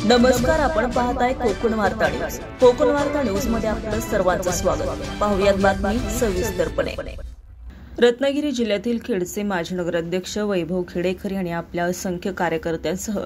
नमस्कार, आपण पाहताय कोकण वार्ता न्यूज। कोकण वार्ता न्यूज मध्ये आपलं सर्वांचं स्वागत। पाहुयात बातमी सविस्तरपणे। रत्नागिरी जिल्ह्यातील खेडचे माजी नगराध्यक्ष वैभव खेडेकर यांनी आपल्या असंख्य कार्यकर्त्यांसह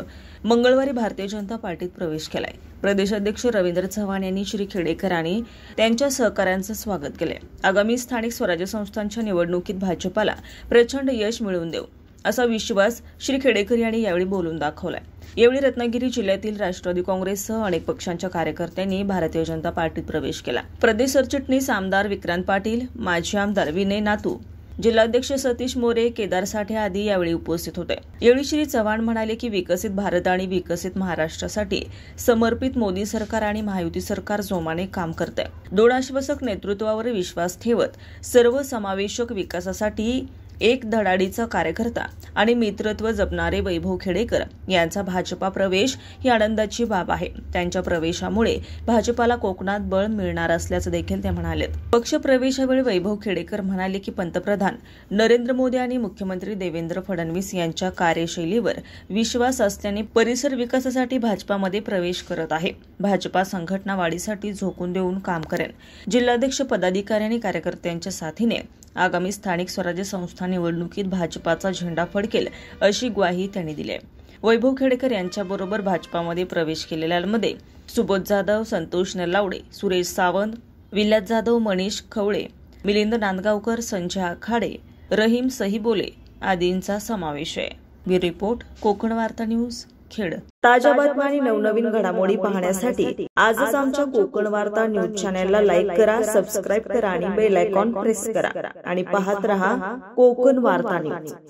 मंगळवारी भारतीय जनता पार्टीत प्रवेश केलाय। प्रदेशाध्यक्ष रवींद्र चव्हाण यांनी श्री खेडेकर आणि त्यांच्या सहकाऱ्यांचं स्वागत केलंय। आगामी स्थानिक स्वराज्य संस्थांच्या निवडणुकीत भाजपाला प्रचंड यश मिळवून देऊ असा विश्वास श्री खेडेकर यांनी यावेळी बोलून दाखवलाय। यावेळी रत्नागिरी जिल्ह्यातील राष्ट्रवादी काँग्रेससह अनेक पक्षांच्या कार्यकर्त्यांनी भारतीय जनता पार्टीत प्रवेश केला। प्रदेश सरचिटणीस आमदार विक्रांत पाटील, माजी आमदार विनय नातू, जिल्हाध्यक्ष सतीश मोरे, केदार साठे आदी यावेळी उपस्थित होते। यावेळी श्री चव्हाण म्हणाले की विकसित भारत आणि विकसित महाराष्ट्रासाठी समर्पित मोदी सरकार आणि महायुती सरकार जोमाने काम करते। दोन आश्वासक नेतृत्वावर विश्वास ठेवत सर्वसमावेशक विकासासाठी एक धडाडीचा कार्यकर्ता आणि मित्रत्व जपणारे वैभव खेडेकर यांचा भाजपा प्रवेश ही आनंदाची बाब आहे। त्यांच्या प्रवेशामुळे भाजपाला कोकणात बळ मिळणार असल्याचं देखील ते म्हणाले। पक्ष प्रवेशावेळी वैभव खेडेकर म्हणाले की पंतप्रधान नरेंद्र मोदी आणि मुख्यमंत्री देवेंद्र फडणवीस यांच्या कार्यशैलीवर विश्वास असल्याने परिसर विकासासाठी भाजपामध्ये प्रवेश करत आहे। भाजपा संघटना वाढीसाठी झोकून देऊन काम करेल। जिल्हाध्यक्ष पदाधिकारी आणि कार्यकर्त्यांच्या साथीने आगामी स्थानिक स्वराज्य संस्था निवडणुकीत भाजपाचा झेंडा फडकेल अशी ग्वाही त्यांनी दिली आहे। वैभव खेडेकर यांच्याबरोबर भाजपामध्ये प्रवेश केलेल्यांमध्ये सुबोध जाधव, संतोष नलावडे, सुरेश सावंत, विलास जाधव, मनीष खवळे, मिलिंद नांदगावकर, संजय आखाडे, रहीम सहीबोले आदींचा समावेश आहे। ब्युरो रिपोर्ट, कोकण वार्ता न्यूज, खेड। ताज्या बातम्या आणि नवनवीन घडामोडी पाहण्यासाठी आजच आमच्या कोकण वार्ता न्यूज चॅनलला लाईक करा, सबस्क्राईब करा आणि बेल आयकॉन प्रेस करा आणि पाहत रहा कोकण वार्ता न्यूज।